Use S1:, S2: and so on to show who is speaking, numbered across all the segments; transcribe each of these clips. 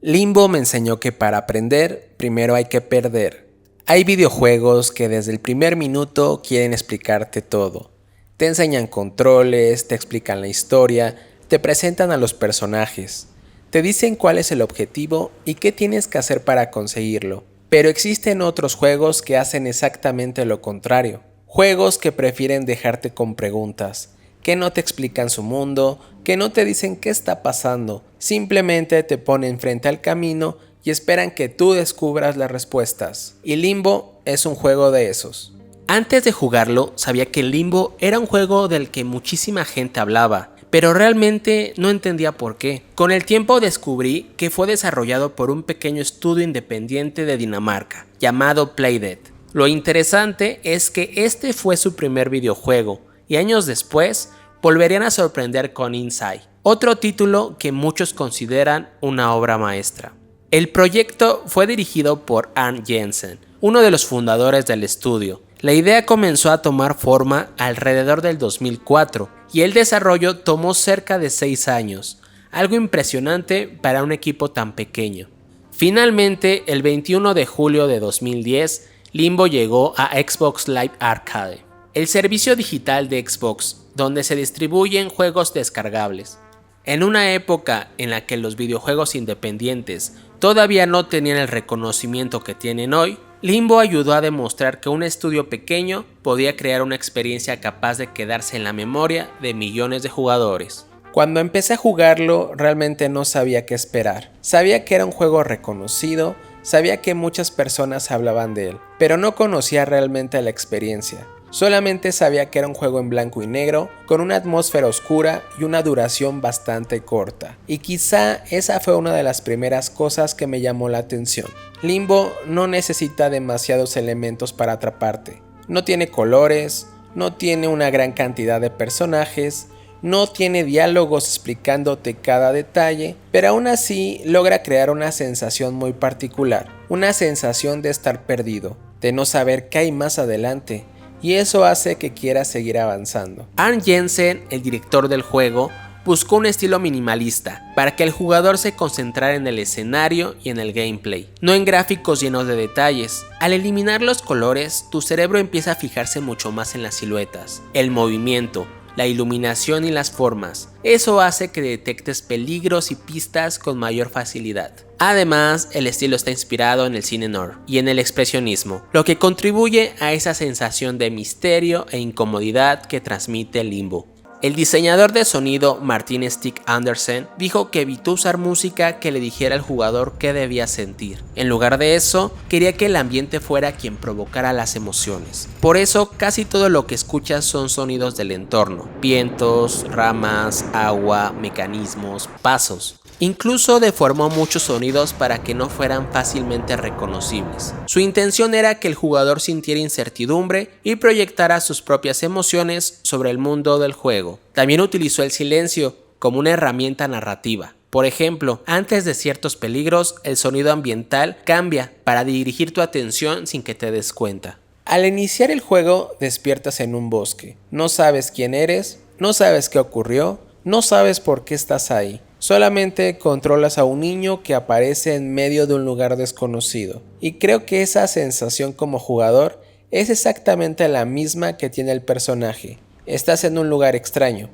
S1: Limbo me enseñó que para aprender, primero hay que perder. Hay videojuegos que desde el primer minuto quieren explicarte todo. Te enseñan controles, te explican la historia, te presentan a los personajes, te dicen cuál es el objetivo y qué tienes que hacer para conseguirlo. Pero existen otros juegos que hacen exactamente lo contrario. Juegos que prefieren dejarte con preguntas, que no te explican su mundo, que no te dicen qué está pasando, simplemente te ponen frente al camino y esperan que tú descubras las respuestas. Y Limbo es un juego de esos. Antes de jugarlo, sabía que Limbo era un juego del que muchísima gente hablaba, pero realmente no entendía por qué. Con el tiempo descubrí que fue desarrollado por un pequeño estudio independiente de Dinamarca, llamado Playdead. Lo interesante es que este fue su primer videojuego, y años después volverían a sorprender con Inside, otro título que muchos consideran una obra maestra. El proyecto fue dirigido por Arne Jensen, uno de los fundadores del estudio. La idea comenzó a tomar forma alrededor del 2004 y el desarrollo tomó cerca de 6 años, algo impresionante para un equipo tan pequeño. Finalmente, el 21 de julio de 2010, Limbo llegó a Xbox Live Arcade, el servicio digital de Xbox, donde se distribuyen juegos descargables. En una época en la que los videojuegos independientes todavía no tenían el reconocimiento que tienen hoy, Limbo ayudó a demostrar que un estudio pequeño podía crear una experiencia capaz de quedarse en la memoria de millones de jugadores. Cuando empecé a jugarlo, realmente no sabía qué esperar. Sabía que era un juego reconocido, sabía que muchas personas hablaban de él, pero no conocía realmente la experiencia. Solamente sabía que era un juego en blanco y negro, con una atmósfera oscura y una duración bastante corta. Y quizá esa fue una de las primeras cosas que me llamó la atención. Limbo no necesita demasiados elementos para atraparte. No tiene colores, no tiene una gran cantidad de personajes, no tiene diálogos explicándote cada detalle, pero aún así logra crear una sensación muy particular. Una sensación de estar perdido, de no saber qué hay más adelante. Y eso hace que quieras seguir avanzando. Arne Jensen, el director del juego, buscó un estilo minimalista para que el jugador se concentrara en el escenario y en el gameplay, no en gráficos llenos de detalles. Al eliminar los colores, tu cerebro empieza a fijarse mucho más en las siluetas, el movimiento, la iluminación y las formas. Eso hace que detectes peligros y pistas con mayor facilidad. Además, el estilo está inspirado en el cine noir y en el expresionismo, lo que contribuye a esa sensación de misterio e incomodidad que transmite Limbo. El diseñador de sonido Martin Stig Andersen dijo que evitó usar música que le dijera al jugador qué debía sentir. En lugar de eso, quería que el ambiente fuera quien provocara las emociones. Por eso, casi todo lo que escuchas son sonidos del entorno: vientos, ramas, agua, mecanismos, pasos. Incluso deformó muchos sonidos para que no fueran fácilmente reconocibles. Su intención era que el jugador sintiera incertidumbre y proyectara sus propias emociones sobre el mundo del juego. También utilizó el silencio como una herramienta narrativa. Por ejemplo, antes de ciertos peligros, el sonido ambiental cambia para dirigir tu atención sin que te des cuenta. Al iniciar el juego, despiertas en un bosque. No sabes quién eres, no sabes qué ocurrió, no sabes por qué estás ahí. Solamente controlas a un niño que aparece en medio de un lugar desconocido. Y creo que esa sensación como jugador es exactamente la misma que tiene el personaje. Estás en un lugar extraño.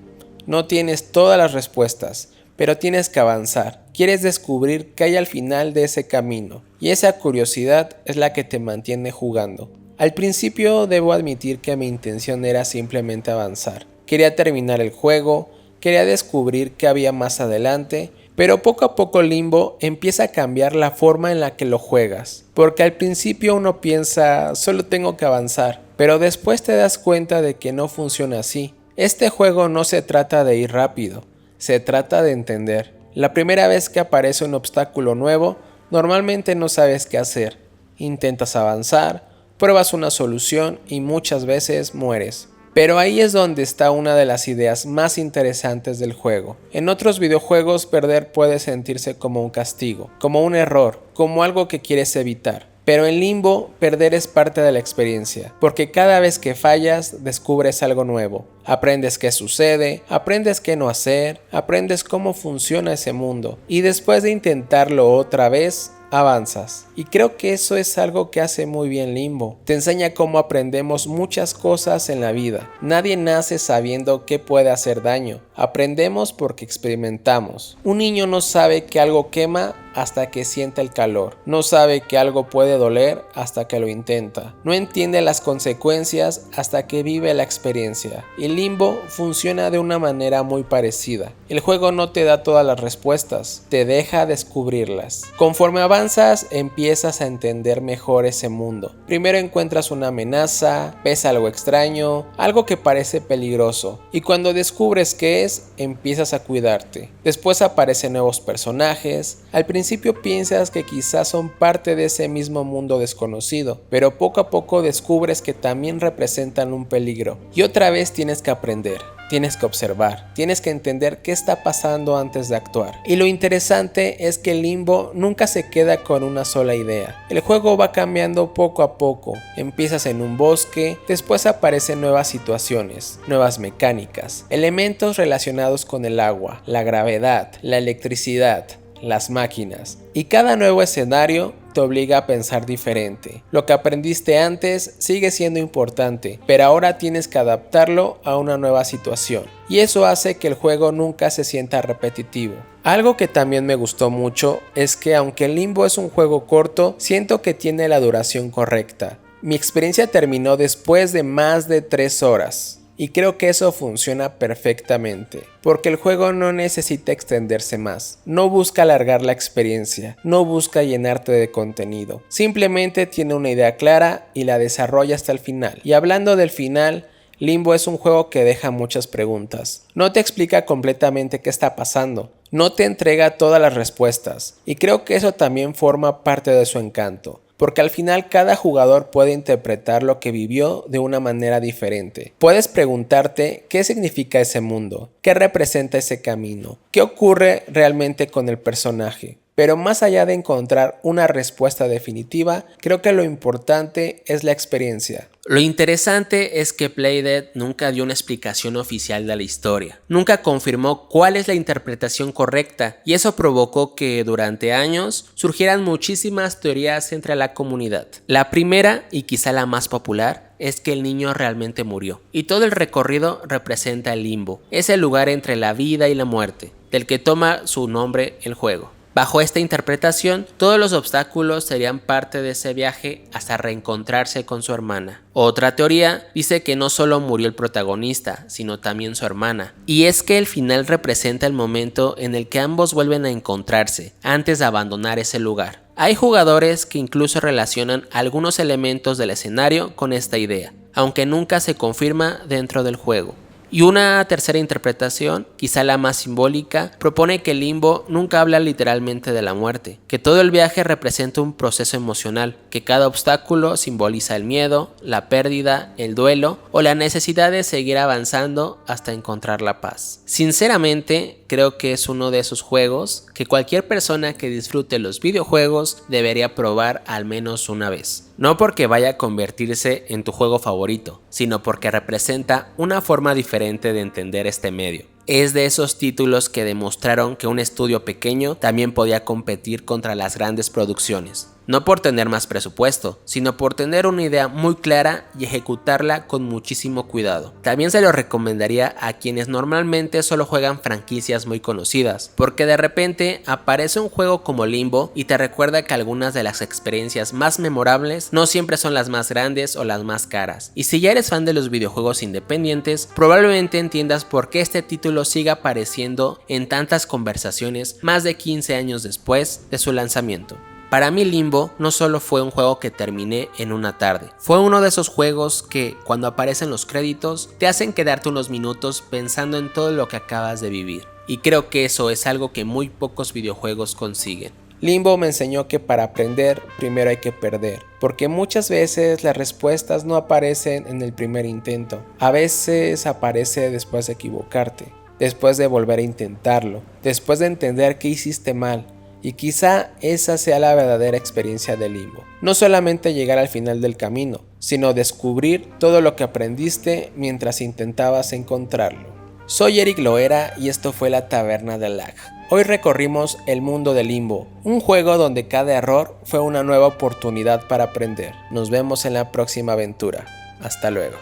S1: No tienes todas las respuestas, pero tienes que avanzar. Quieres descubrir qué hay al final de ese camino. Y esa curiosidad es la que te mantiene jugando. Al principio debo admitir que mi intención era simplemente avanzar. Quería terminar el juego. Quería descubrir qué había más adelante, pero poco a poco Limbo empieza a cambiar la forma en la que lo juegas, porque al principio uno piensa solo tengo que avanzar, pero después te das cuenta de que no funciona así. Este juego no se trata de ir rápido, se trata de entender. La primera vez que aparece un obstáculo nuevo, normalmente no sabes qué hacer. Intentas avanzar, pruebas una solución y muchas veces mueres. Pero ahí es donde está una de las ideas más interesantes del juego. En otros videojuegos perder puede sentirse como un castigo, como un error, como algo que quieres evitar. Pero en Limbo, perder es parte de la experiencia, porque cada vez que fallas, descubres algo nuevo. Aprendes qué sucede, aprendes qué no hacer, aprendes cómo funciona ese mundo, y después de intentarlo otra vez, avanzas. Y creo que eso es algo que hace muy bien Limbo. Te enseña cómo aprendemos muchas cosas en la vida. Nadie nace sabiendo qué puede hacer daño. Aprendemos porque experimentamos. Un niño no sabe que algo quema hasta que siente el calor. No sabe que algo puede doler hasta que lo intenta. No entiende las consecuencias hasta que vive la experiencia. Y Limbo funciona de una manera muy parecida. El juego no te da todas las respuestas, te deja descubrirlas. Conforme avanzas, empiezas a entender mejor ese mundo. Primero encuentras una amenaza, ves algo extraño, algo que parece peligroso. Y cuando descubres qué es, empiezas a cuidarte. Después aparecen nuevos personajes. Al principio piensas que quizás son parte de ese mismo mundo desconocido, pero poco a poco descubres que también representan un peligro. Y otra vez tienes que aprender, tienes que observar, tienes que entender qué está pasando antes de actuar. Y lo interesante es que Limbo nunca se queda con una sola idea. El juego va cambiando poco a poco. Empiezas en un bosque, después aparecen nuevas situaciones, nuevas mecánicas, elementos relacionados con el agua, la gravedad, la electricidad, las máquinas, y cada nuevo escenario te obliga a pensar diferente. Lo que aprendiste antes sigue siendo importante, pero ahora tienes que adaptarlo a una nueva situación, y eso hace que el juego nunca se sienta repetitivo. Algo que también me gustó mucho es que aunque Limbo es un juego corto, siento que tiene la duración correcta. Mi experiencia terminó después de más de 3 horas. Y creo que eso funciona perfectamente, porque el juego no necesita extenderse más, no busca alargar la experiencia, no busca llenarte de contenido, simplemente tiene una idea clara y la desarrolla hasta el final. Y hablando del final, Limbo es un juego que deja muchas preguntas, no te explica completamente qué está pasando, no te entrega todas las respuestas, y creo que eso también forma parte de su encanto. Porque al final cada jugador puede interpretar lo que vivió de una manera diferente. Puedes preguntarte qué significa ese mundo, qué representa ese camino, qué ocurre realmente con el personaje. Pero más allá de encontrar una respuesta definitiva, creo que lo importante es la experiencia. Lo interesante es que Playdead nunca dio una explicación oficial de la historia, nunca confirmó cuál es la interpretación correcta, y eso provocó que durante años surgieran muchísimas teorías entre la comunidad. La primera, y quizá la más popular, es que el niño realmente murió, y todo el recorrido representa el limbo, ese lugar entre la vida y la muerte, del que toma su nombre el juego. Bajo esta interpretación, todos los obstáculos serían parte de ese viaje hasta reencontrarse con su hermana. Otra teoría dice que no solo murió el protagonista, sino también su hermana, y es que el final representa el momento en el que ambos vuelven a encontrarse, antes de abandonar ese lugar. Hay jugadores que incluso relacionan algunos elementos del escenario con esta idea, aunque nunca se confirma dentro del juego. Y una tercera interpretación, quizá la más simbólica, propone que Limbo nunca habla literalmente de la muerte, que todo el viaje representa un proceso emocional, que cada obstáculo simboliza el miedo, la pérdida, el duelo o la necesidad de seguir avanzando hasta encontrar la paz. Sinceramente, creo que es uno de esos juegos que cualquier persona que disfrute los videojuegos debería probar al menos una vez. No porque vaya a convertirse en tu juego favorito, sino porque representa una forma diferente de entender este medio. Es de esos títulos que demostraron que un estudio pequeño también podía competir contra las grandes producciones. No por tener más presupuesto, sino por tener una idea muy clara y ejecutarla con muchísimo cuidado. También se lo recomendaría a quienes normalmente solo juegan franquicias muy conocidas, porque de repente aparece un juego como Limbo y te recuerda que algunas de las experiencias más memorables no siempre son las más grandes o las más caras. Y si ya eres fan de los videojuegos independientes, probablemente entiendas por qué este título sigue apareciendo en tantas conversaciones más de 15 años después de su lanzamiento. Para mí Limbo no solo fue un juego que terminé en una tarde, fue uno de esos juegos que cuando aparecen los créditos te hacen quedarte unos minutos pensando en todo lo que acabas de vivir. Y creo que eso es algo que muy pocos videojuegos consiguen. Limbo me enseñó que para aprender primero hay que perder, porque muchas veces las respuestas no aparecen en el primer intento, a veces aparece después de equivocarte, después de volver a intentarlo, después de entender que hiciste mal. Y quizá esa sea la verdadera experiencia del limbo. No solamente llegar al final del camino, sino descubrir todo lo que aprendiste mientras intentabas encontrarlo. Soy Eric Loera y esto fue La Taberna del Lag. Hoy recorrimos el mundo del Limbo, un juego donde cada error fue una nueva oportunidad para aprender. Nos vemos en la próxima aventura. Hasta luego.